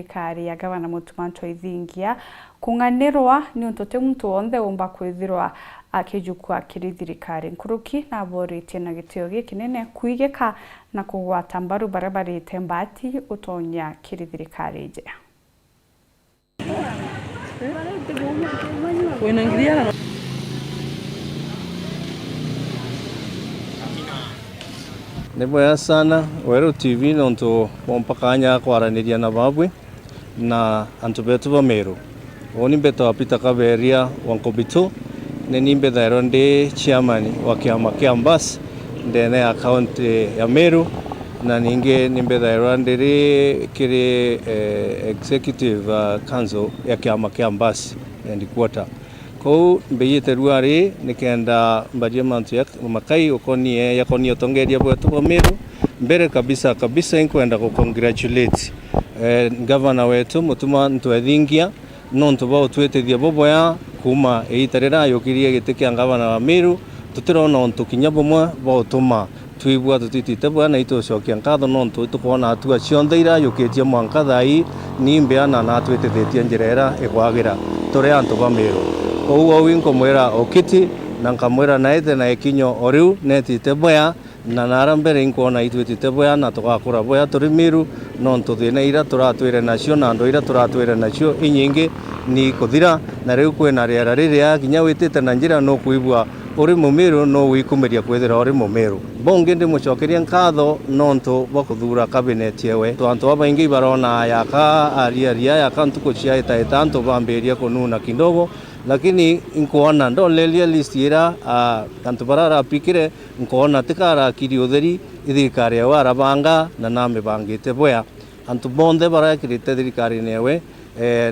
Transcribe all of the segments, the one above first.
thirikari ya gavana Mutuma Ntwaithingia kunganirwa ni untote muntu wothe umba kwithirwa akijukwa kiri thirikari nkuruki na boritie na gitio gikinene kuigeka na kugwata mbaru barabarite mbati utonya kiri thirikari je Neboya sana Weru TV nonto pompakanya kwaraniria na babwe na antu betu ba Meru. Oni beto apita kaberia wankobito neni bedaro ndi chairman wa kiama Kiambas ndene account ya Meru na ninge nimbedaro ndiri kiri executive council ya kiama Kiambas and quarter. Ko mbeyete ruari nikenda mbadie mantu ya makai okonie yakonie tongeria bwetu ba Meru mbere kabisa inkwenda ku congratulate governor wetu Mutuma Ntwaithingia nonto ba utwetethia boboya kuma eitarera yokirie gitikia governor wa Meru tutirona onto kinya bomwe ba utuma twibwa tutitite bwana itocokia nkatho nonto tukona atua ciontheira yoketie mwanka thai ni mbeana na twetethetie njirera igwagira tore anto ba Meru ouo winko mwera okiti na nkamwera naete na ekinyo oriu netite boya na narambere inkona itwetite boya na tugakura boya turi Meru nonto thina ira turatwire nacio na ndo ira turatwire nacio inyingi ni kuthira na riu kwina riera riria kinya witite na njira no kuibwa uri Mumeru no wikumiria kwithira uri Mumeru bonge ndi mucokeria nkatho nonto bakuthura cabinet yewe twanto abaingi barona yaka aria yaka ntuko cia itaetanto bamberia kununa kidogo lakini nkuona ndolelia list ira kantu barara pikire nkuona tikara kiri utheri thirikari ya warabanga na name bangite boya antu bonde barakirite thirikari newe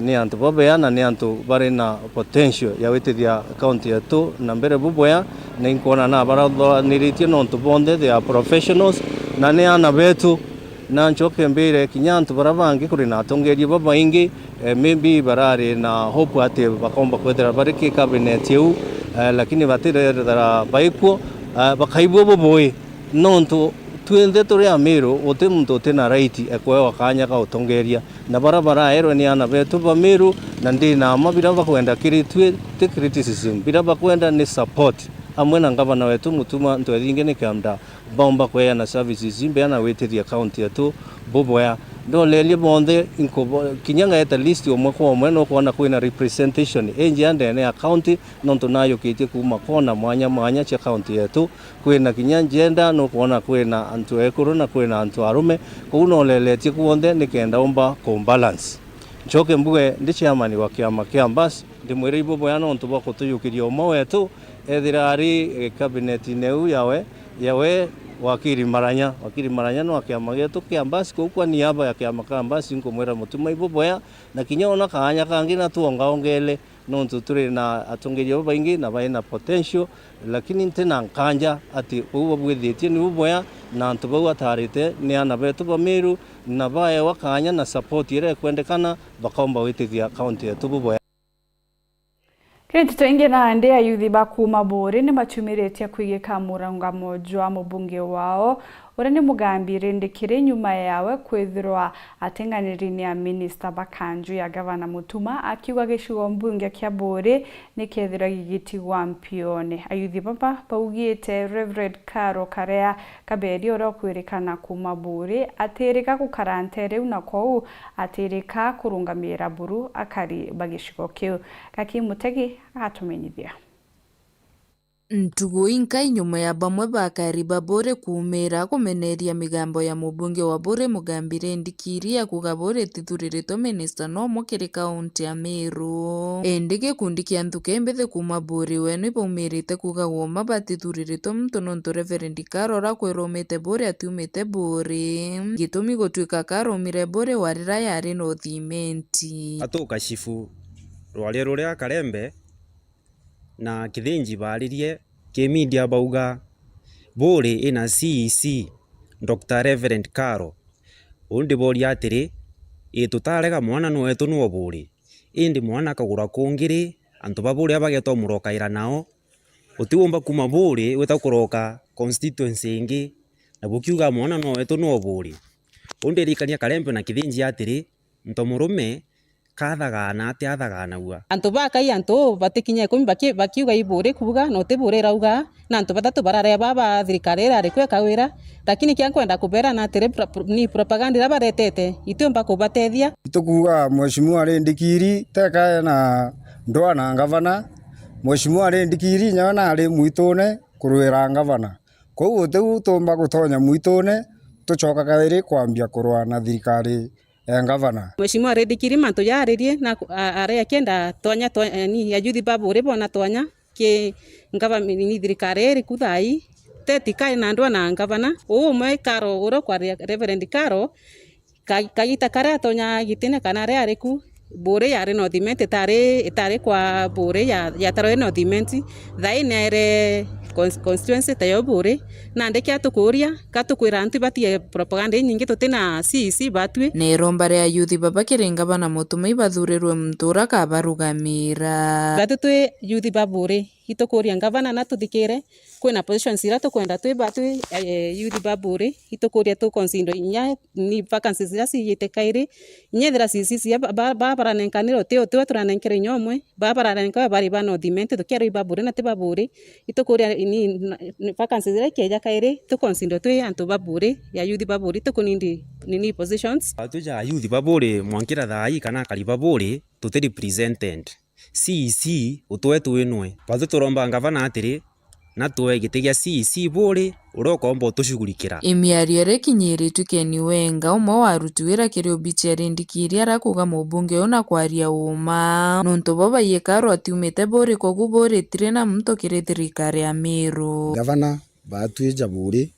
ni antu bobeya na ni antu bari na potential ya witithia county yetu na mbere boboya na nkuona na baratho niritie nontu bonde they are professionals na ni ana betu na nchoke mbere kinyantu barabangi kuri na tongerie babaingi maybe barari na hope ate bakomba kwethera bariki cabinet yu lakini batirera baikwo bakaibwo boboy nonto twende turi Meru ote muntu tena right ekwe wakanya ka utongeria na barabara ero ni ana betu ba Meru na ndina mabira bakwenda kiri twe te criticism bira bakwenda ni support amwe na ngavana wetu Mutuma Ntwaithingia ni kamda bomba kwa na services zimbe na wetithia county yetu boboya ndolelie bonde inko kinyanga eta list omwe kwa omwe no kuona kwina representation enje andene account nonto nayo kiti kuma kona mwanya cha county yetu kwina kinyangenda no kuona kwina antu ekuru na kwina antu arume kuno leletie kuonde nikenda omba ko balance nchoke mbuge ndi chairman wa kiama Kiambas ndi mwere boboya nonto bakutuyukiria omwe wetu ethirari cabinet neu yawe wakiri maranya no akiama getu Kiambas kwa niaba ya kiama Kiambas nkomwera Mutuma iboboya na kinyona kanya kangi na tuongaongele nonto turi na atongeria baingi na baina potential lakini ntena nkanja ati ubo bwithitie ni boboya na ntubo atarite ni ana betu ba Meru na bae wakanya na support ire kwendekana bakomba witithia county yetu boboya. Kretito inge na ande ayuthi bakuma bore ni machumiretia kuigika murangamo jwa mubunge wao ora ni mugambire ndikire nyuma yawe kwithirwa atenganiri ya minister bakanju ya gavana Mutuma akiwa gishugo mbunge kya bore ni kethira gigiti wa mpione ayuthi baba baugite Reverend Karo Karea kaberi ora kwirikana kuma bore atereka ku karantere una kou atereka kurungamira buru akari bagishugo kyo kakimutegi atumenyithia Ntugo inkai nyuma ya bamwe bakariba bore kumera kumeneria migambo ya mubunge wa bore mugambire ndikiria kugabore tithurireto minister no mukiri kaunti ya Meru endike kundikia nthuke mbethe kuma bore wenu ipomerite kugagoma batithurireto muntu nonto Reverend Karora kwiromete bore atiumite bore gitumi gotwika karomire bore warira yari no thimenti atuka shifu rwale ruria Karembe na kithinji baririe ki media bauga bore ina CEC Dr. Reverend Karo undi bori atiri tutarega mwana no wetu no bore indi mwana kagura kungiri antu babure abageto murokaira nao utiwomba kuma bore wetakuroka constituency ingi na bukiuga mwana no wetu no bore undi rikania Karembe na kithinji atiri ntomurume kathagana ati athaganagua antu bakai antu batikinya 10 bakiuga ibure kubuga no tibure rauga na antu batatu barare baba thirikari ari kweka wira lakini kia kwenda kubera na tire ni propaganda ira baretete itumba kubatethia itukuga mheshimiwa arendikiri teka na ndoa na gavana mheshimiwa arendikiri nyona ari mwitone kurwira gavana koguo tiu tumba gutonya mwitone tucoka kairi kwambia kurwa na thirikari gavana mheshimiwa arendikiri mantu yaririe na are akenda tonya ni ya youth babure bona tonya ke gavana ni thirikari ri kuthai tetika na ndwa na gavana umwe Karo uro kwa Reverend Karo kaita kare tonya gitine kana re ariku bure ya no dimenti tare kwa bure ya taro no dimenti thainere constituency tayo bure na ndeke atukuria katukwira antu batie propaganda nyingi tutina CEC batwe neromba ria youth babakire gavana mutumai bathurirwe mtura kabarugamira batutwe youth babure itukuria gavana na tuthikire kwina positions ira tukwenda twi batwe youth babure itukuria tu consider inya ni vacancies ira ciyite kairi nyethira CEC babaranenkaniro tio turanenkere nyomwe babaranenka bari bano dimente tukero babure na tibabure itukuria ni vacancies ira keja kairi tu consider twi antu babure ya youth babure tukunindi nini positions atuja youth babure mwankira thai kana kali babure tuti represented CEC utwetu winwe bathu turomba gavana atiri na tuwe gitigia CEC bure urokomba utushugurikira imiario rekinyiritu Ken Wenga umwe wa aruti wira kirio bichi arendikiri arakuga mubunge ona kwaria uma nontu bo baiye Karo atiumite bure kogu bure tire na mto kire thirikari ya Meru gavana batwija bure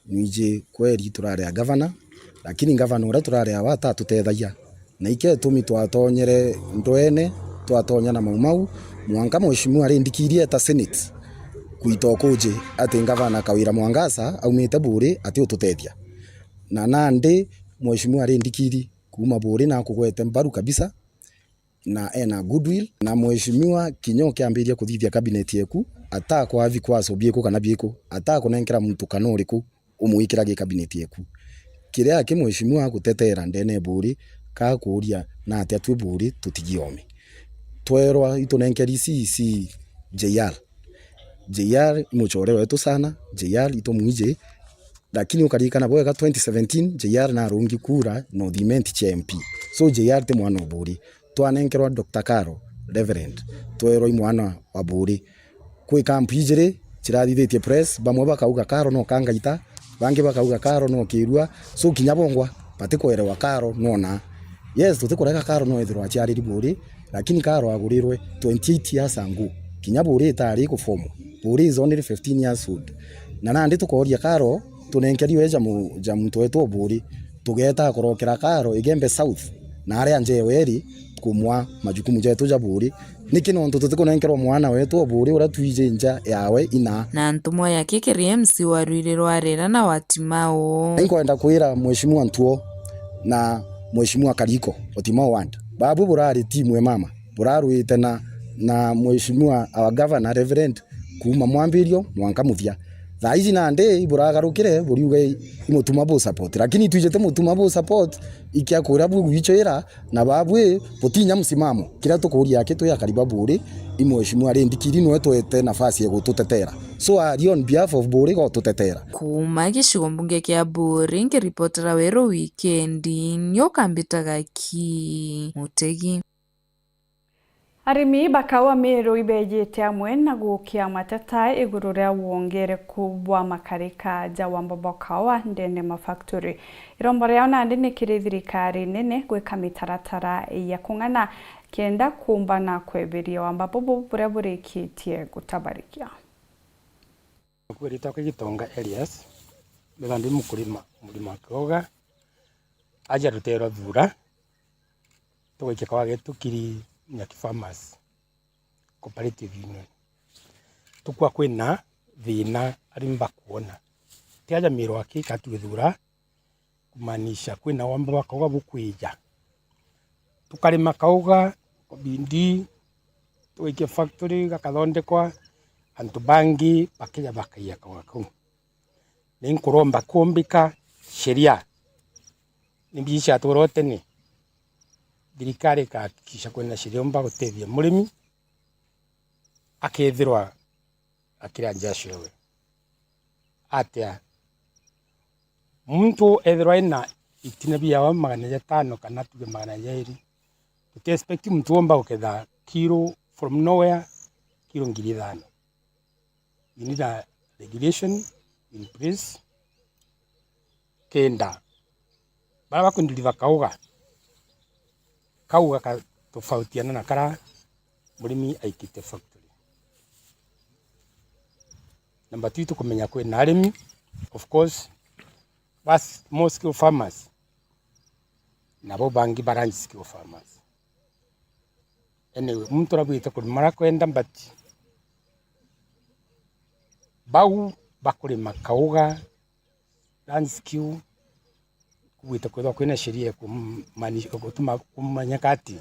nwije kweri turare gavana lakini gavana ura turare wata tutethagia na ike tumi twatonyere ndoene twatonya na maumau mwanka mheshimiwa arendikirie ta senate kuitokuje ati gavana Kawira Mwangasa aumite bure ati ututethia na nandi mheshimiwa arendikiri kuma bure na kugwete mbaru kabisa na ena goodwill na mheshimiwa kinyo kiambiria kuthithia cabinet yeku atakwa vikwaso bieko kana bieko atakunenkera muntu kanoriku umuikira ge cabinet yeku kiria ki mheshimiwa gutetera ndene bure ka kuria na ati atwe bure tutigiome twerwa itunenkeri CEC JR muchore wetu sana JR itomwije lakini ukarikana bwega 2017 JR na rungi kura no dimenti cha MP so JR te mwana buri twanenkerwa Dr. Karo Reverend twero imwana wa buri kwi camp ijire kirathithitie press bamwe bakauga Karo no kangaita bangi bakauga Karo no kirua so kinyabongwa batikoerewa Karo nona yes tutikoreka Karo no ethirwa chiari buri lakini Karo agurirwe 28 years ago kinyaburi tari ku form buri is only 15 years old na nandi tukoria Karo tunenkeriwe jamu twetu buri tugeta korokera Karo igembe south na aria njeweri kumwa majukumu jetu ja buri nikino ntu tutikunenkerwa mwana wetu buri ura twije nja yawe ina na ntumwa yake kirie MC waruirirwo arera na watimao nkwenda kwira mheshimiwa Ntuo na mheshimiwa Kariko Otimao wanda babu burari timu mama buraruite na mheshimiwa our governor Reverend kuma mwambirio mwanka muthia thaizi nande iburagarukire buriuge imutuma bo support lakini twijete mutuma bo support ikia kura bugu ichoira na babwe potinya msimamo kila tukuria yake to ya kariba bure imheshimiwa arendikiri no twete nafasi ya gututetera so ari on behalf of bure go tutetera kuma gicigo mbunge kia Bure ngiripotera wero weekend nyokambitaga ki Mutegi arimi bakawa Meru ibejete amwe na gukia matata iguru ria wongere kubwa makarika jawamba bakawa ndene mafactory irombo ria nandi nikiri thirikari nene gwika mitaratara ya kung'ana kenda kumba na kweberia ambapo buria burikitie gutabarikia kwirita Gitonga Elias ndi mukulima mulima koga aja rutero thura tugikia kwa getukiri Nyaki Farmers Cooperative Union tukwa kwina thina arimba kuona tiaja Meru akika tuithura kumanisha kwina wamba bakauga bukwija tukarima kauga bindi tuikia factory gakathondekwa antu bangi bakija bakaiya kauga kau ninkuromba kumbika sheria nimbisha turotene thirikari ikahakikisha kwina cirimba gutethia murimi akethirwa akira njasho we atia muntu ethirwa ina itina bia wa 500 kana tuge 200 to expect muntu omba uketha kilo from nowhere kilo 5,000. You need a regulation in place kenda bara bakundiliva kauga ka tofautiana na kara murimi aikite factory. Number 2 tukumenya kwina arimi, of course bas more skill farmers nabo bangi barangi skill farmers. Anyway, muntu rabwita kulimara kwenda mbati bau bakulima kauga land skill kuwita kwithwa kwina sheria gutuma kumanya kati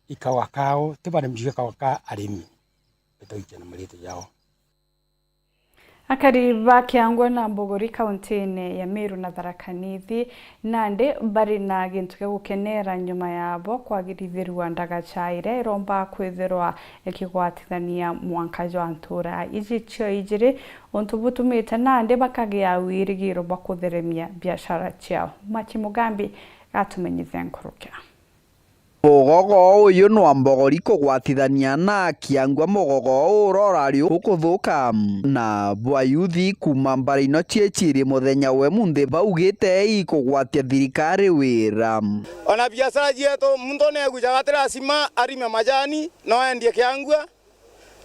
ikawa kao tibaremjika kawa ka arimi betoikena marito yao. Akariba Kiangwa na Mbogori kaunti-ini ya Meru na Tharaka Nithi nandi bari na gintu gia gukenera nyuma yabo kwagirithirwa ndagacaire iromba kwithirwa ikigwatithania mwanka jwa ntura ijicio ijiri untu butumite nandi bakagia wirigiro bwa kutheremia biashara ciao. Machi Mugambi gatumenyithia nkurukia. Mugogo uyu nwa Mbogori kugwatithania na Kiangwa mugogo urorari ukuthuka na bwayuthi kuma mbarino cieciri muthenya we munthi baugite ikugwatia thirikari wira. Ona biashara yetu muntu ne gujagatira sima arime majani no endie Kiangwa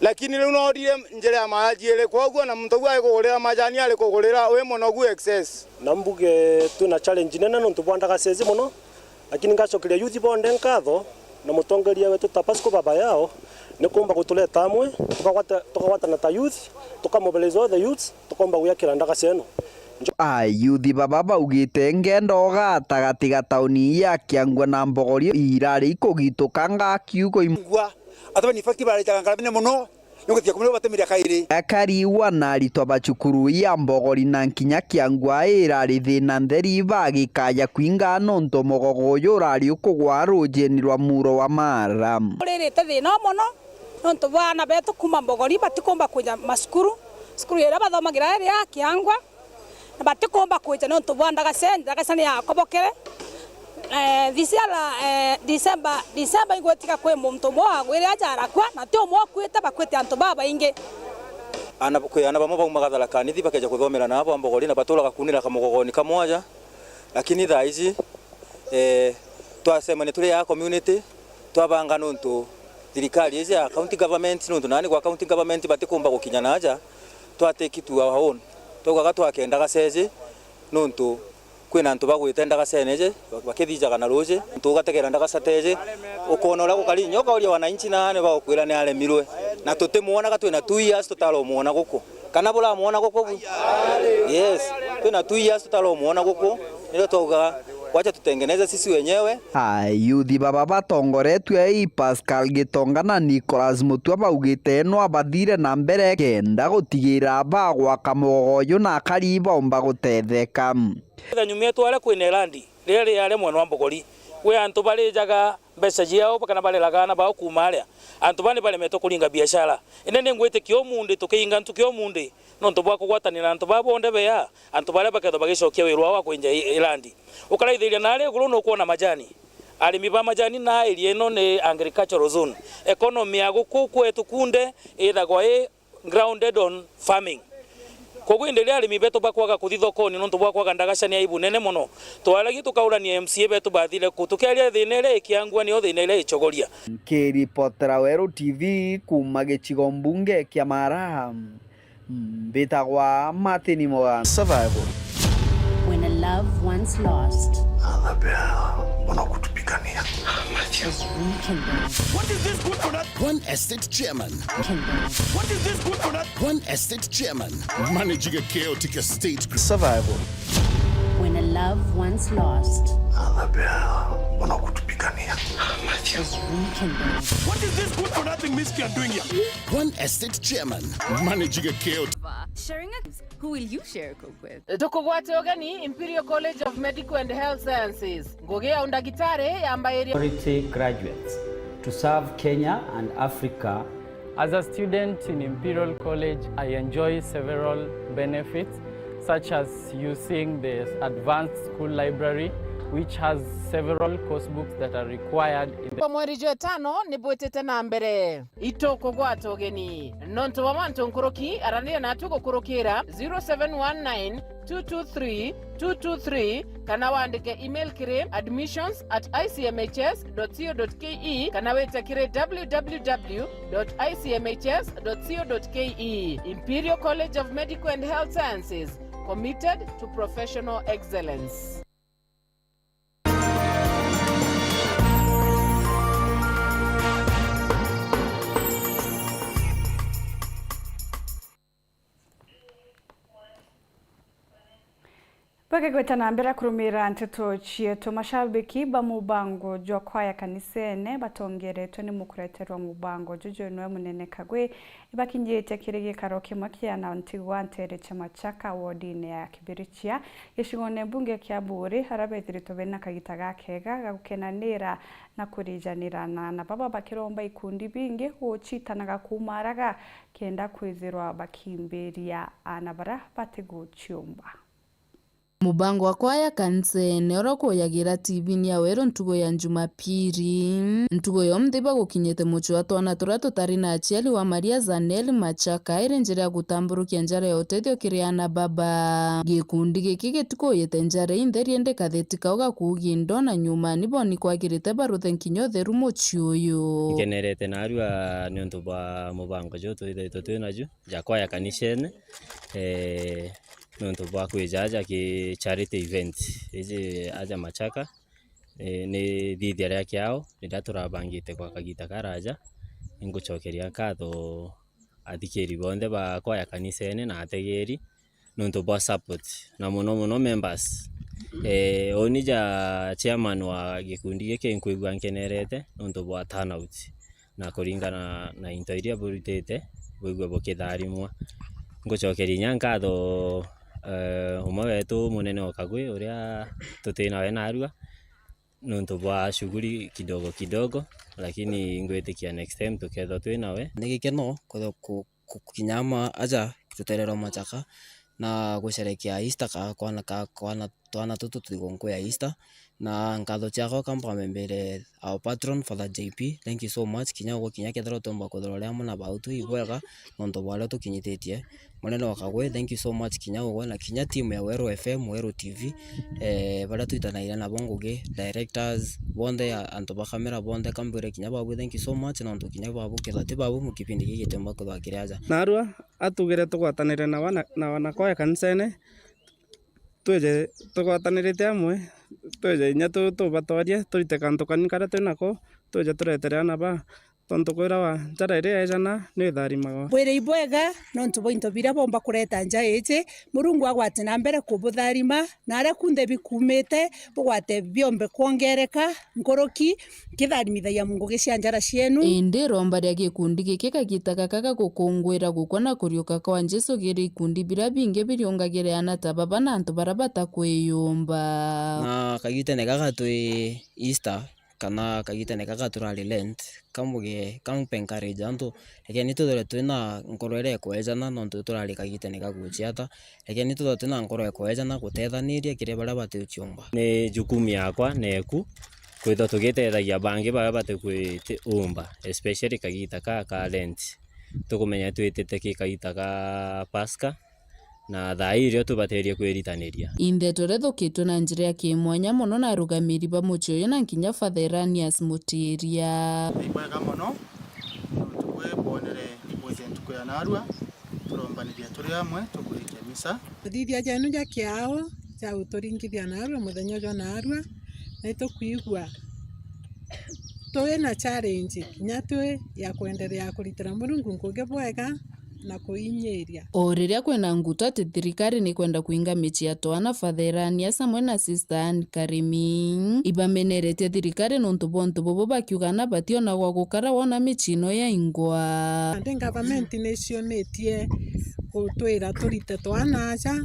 lakini leo no dire njere ya maji ile kwoguo na muntu gwa kugurira majani ale kugurira we muno gu excess nambuge tuna challenge nene no tubwandaga sezi muno lakini ngacokiria yuthi bonde nkatho na mutongeria wetu Tapasco baba yao ni kumba gutuleta amwe tukawatana ta youth tukamobilize the youth tukomba guyakira ndaga seno yuthi baba baugite ngendo gatagati ga tauni ya Kiangwa na Mbogori irari ikugituka ngakiugo imgwa ataba ni factory bari changana muno nukutia kumwe batemira kaire akari wana ritwa bacukuru ya Mbogori na nkinya Kiangwa irari thina ntheri bagikaya kwinga nonto mugogo yurari ukugwa rujeni rwa muro wa mara rete thina muno nonto bana betu kuma Mbogori batikomba kuja maskuru skuru era bathomagira eri ya Kiangwa na batikomba kuja nonto bwandaga sene ya kobokere December igwetika kwe muntu mwa gwire ajara kwa na tio mwa kwita bakwete antu baba inge ana bamwe baumaga Tharaka Nithi bakeja kuthomera nabo Mbogori na batulaga kunira kamugogoni kamwaja lakini thaa ici twasema ni tuli ya community twabanga nontu thirikari ici ya county government nontu nani kwa county government batikumba gukinya naja twateki tu our own twaga twakendaga sezi nontu kwina antu bagwite ndagaceneje bakithijaga na ruje tugategera ndagacateje ukona ura gukari nyoka uria wananchi na ne bakwira ni aremirwe na tutimuonaga twina 2 years tutalo muona guku kana bula muona guku yes twina 2 years tutalo muona guku ndio tauga wacha tutengeneze sisi wenyewe. Yuthi baba batongoretwe Pascal Gitonga na Nicholas Mutua baugite no abathire na mbere kenda gutigira bagwa kamugoyo na kariba omba gutetheka. Nyumia twale kwine landi riri yale mwana wa Mbogori we antu bali jaga mbeca jiao kana bali lagana ba kumalia antu bani bali meto kulinga biashara inene ngwete kyo munde tukinga antu kyo munde nonto bwa kugwatanira antu babonde beya antu bali baketho bagicokia wirwa wa kwinja ilandi ukaraithiria nale guru no kuona majani arimi ba majani na area ino ni agricultural zone economy ya guku kwetu kunde ithagwa grounded on farming koguo endelea arimi betu bakwaga kuthi thokoni nonto bakwaga ndagacania ibu nene muno twalagi tukaurania MCA betu bathile kutukeria thinere Kiangwa ni othinere ichogoria Kiripotera Weru TV kuma gicigo mbunge kia Mara bitagwa Martin Moga survival. When a loved one's lost, wanakutupigania. What is this good for that? One estate chairman. What is this good for that? One estate chairman managing a chaotic estate. Survival. When a loved one's lost, wanakutupigania. What is this good for nothing Miski are doing here? One estate chairman managing a chaotic. Sharing who will you share a Coke with? Tukugwate ogeni Imperial College of Medical and Health Sciences. Ngogea undagitare ambaye graduates to serve Kenya and Africa. As a student in Imperial College, I enjoy several benefits, such as using the advanced school library, which has several course books that are required in the... Mweri jwetano nibwetete na mbere itoko gwata ogeni nonto wa manto nkoroki arania na tuko kurokira 0719223223 kana wandike email kire admissions@icmhs.co.ke kana weta kire www.icmhs.co.ke. Imperial College of Medical and Health Sciences, committed to professional excellence. Bakagweta na mbere kurumira nteto chieto mashabiki ba mubango jwa kwaya kanisene batongeretwe ni mukureterwa mubango jojo nwe munene kagwe ibakinjete kirege karoke makia na ntigwa ntere chama chaka wodine ya Kibirichia yeshingone bunge kya bure harabethirito bena kagitaga kega gagukenanira na kurijanirana na baba bakiromba ikundi bingi uchitanaga kumaraga kenda kwizirwa bakimberia anabara bategucyumba. Mubango wa kwaya kanisene oroko yagira TV ni awero ntugo ya Jumapili ntugo yo mdhiba gukinyete mucho atwana turato tari na achiali wa Maria Zanel Machaka irenjere ya gutamburukia njara ya utedio kiriana baba gikundi giki gituko yete njara inderi ende kathetika oga kugindo na nyuma niboni kwagirite baruthe nkinyo theru muchioyo ikenerete narua nionto ba mubango jo to naju ja kwaya kanisene nonto bwa kwejaja ki charity event ije aja Machaka ni thithia ya kiao ndaturabangite kwa kagita karaja ingucokeria katho athikiri bonde ba kwaya kanisene na ategeri nonto bwa support na muno members onija chairman wa gikundi gike nkuigwa nkenerete nonto bwa turnout na kuringana na into iria burutete bwigwa bokitharimwa ngucokeria nyankatho umwe wetu munene wa Kagwe uria tutina we narua nonto bwa shughuli kidogo lakini ngwetikia next time tuketho twina we nigikeno kukinyama aja tuterero Machaka na gusherekea Easter kwana twana tutu tugongo ya Easter na nkatho chako kampa membere our patron Father JP. Thank you so much kinya kethero tomba kuthororea muna bautu ibwega nonto bwale tukinyitetie munene wa Kagwe. Thank you so much kinya na kinya team ya Wero FM Wero TV bala tuitanaira na bongoge directors bonde anto ba camera bonde kambere kinya babu. Thank you so much nonto kinya babu kethati babu mukipindi giki temba kuthakiraja narua atugire tugwatanire na wana kwaya kanisene tweje tugwatanirite amwe tweje inya tubatwarie turite kantu kanini karia twinako tweje tureterana ba tonto kwira wa njara iria ejana ni tharimago bwire ibwega nonto bointo bira bomba kureta nja eje murungu agwate na mbere kubutharima na aria kunde bikumite bugwate biombe kuongereka nkoroki kitharimithia mungu gicia njara cienu indi romba ria gikundi giki kagitaga kaga gukungwira gukona kuriuka kwa Jesu giri ikundi bira bingi biriungagireana ta baba na antu barabata kwiyumba na kagite ne gaga twi Easter kana kagite ne gaga turali Lent kamuge kampenkareja antu ekeni tudore twina nkoro ere kwejana nontu turali kagite ne gaguchiata ekeni tudore twina nkoro kwejana gutethaniria kire bara bate cyumba ni jukumu yakwa neku kwitho tugitethagia bangi bara bate kwiumba especially kagita ka Lent tukumenya twitete ki kagita ka Pasaka na thairio tubaterie kwiritaniria indeto rethukitwe na njira ya kimwanya muno na rugamiri ba muchoyo na nkinya Father Eranias Mutiria ibwega muno tukwe bonere ibweze tukoya narua turombaniria turi amwe tukurikia misa thithia janu ja kiao ja uturingithia narua muthenya jo narua na tukuigwa tuwe na challenge kinya tuwe ya kuendelea kuritira Murungu nguge bwega na kuinyiria. O riria kwina nguto ati thirikari ni kwenda kuinga michi ya twana Fatherania samwe na Sister Anne Karimi ibameneretie thirikari nuntu bontu bobo bakiugana bationa gwa gukara wona michi ino ya ingwa. Ndi government ni cionetie gutwira turite twana aja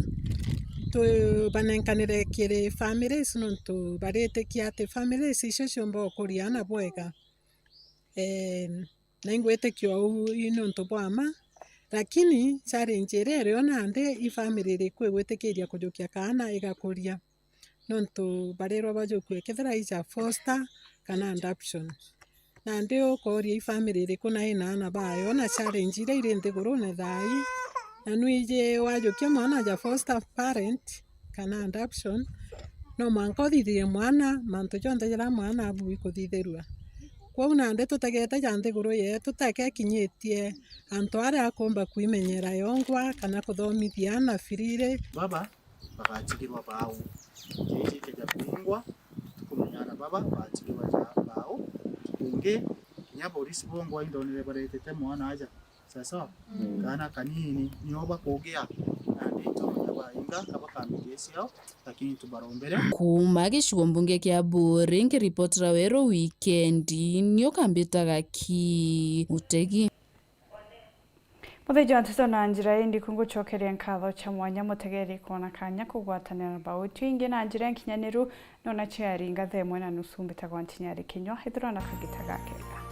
banenkanire kiri families nuntu baritikia ati families icio ciomba ukuriana bwega na ingwitikio u nuntu bwama lakini challenge iria rio nandi i family ri kwigwitikiria kujukia kana igakuria nuntu barirwa bajukue kethira ija foster kana adoption nandi ukoria i family ri kuna ina bayo na challenge iria iri nthigurune thai na nuije wajukia mwana ja foster parent kana adoption no mwanka uthithie mwana mantu jonthe jira mwana abui kuthithirua kwau nandi tutagete ja nthiguru yetu takekinyitie antu aria akumba kwimenyera yongwa kana kuthomithia na firire baba bagachigirwa bao jeje keja kuingwa tukumenyana baba bagachigirwa ja bao kunge kinya polisi bongwa indonire baretete mwana aja sasa kana kanini nyoba kugea nandito ndabainga abakambigesio lakini tubarombere kuma gicigo mbunge kia Buri ngiripotera wero wikendi nio kambitaga ki Mutegi. Mutheja ntuto na njira indi kungucokeria nkatho cha mwanya mutegeri kuona kanya kugwatanira bauti ingi na njira nkinyaniru nona chiaringa themwe na nusu mbitagwa ntinyari kinywa hithura na kagita gakega.